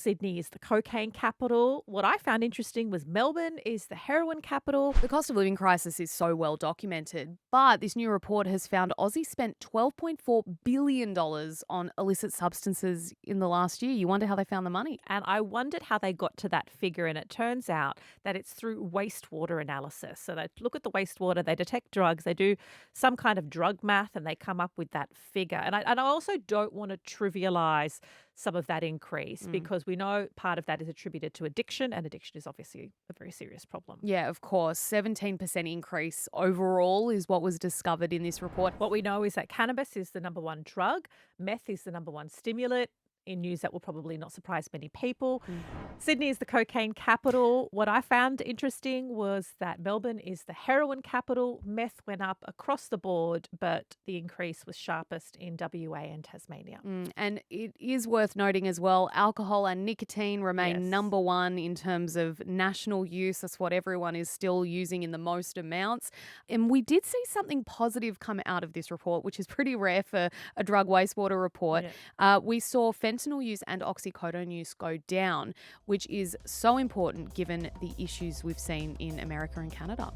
Sydney is the cocaine capital. What I found interesting was Melbourne is the heroin capital. The cost of living crisis is so well documented, but this new report has found Aussie spent $12.4 billion on illicit substances in the last year. You wonder how they found the money. And I wondered how they got to that figure. And it turns out that it's through wastewater analysis. So they look at the wastewater, they detect drugs, they do some kind of drug math, and they come up with that figure. And I also don't want to trivialize some of that increase because we know part of that is attributed to addiction, and addiction is obviously a very serious problem. Yeah, of course. 17% increase overall is what was discovered in this report. What we know is that cannabis is the number one drug, meth is the number one stimulant. In news that will probably not surprise many people. Sydney is the cocaine capital. What I found interesting was that Melbourne is the heroin capital. Meth went up across the board, but the increase was sharpest in WA and Tasmania. And it is worth noting as well, alcohol and nicotine remain number one in terms of national use. That's what everyone is still using in the most amounts. And we did see something positive come out of this report, which is pretty rare for a drug wastewater report. We saw fentanyl use and oxycodone use go down, which is so important given the issues we've seen in America and Canada.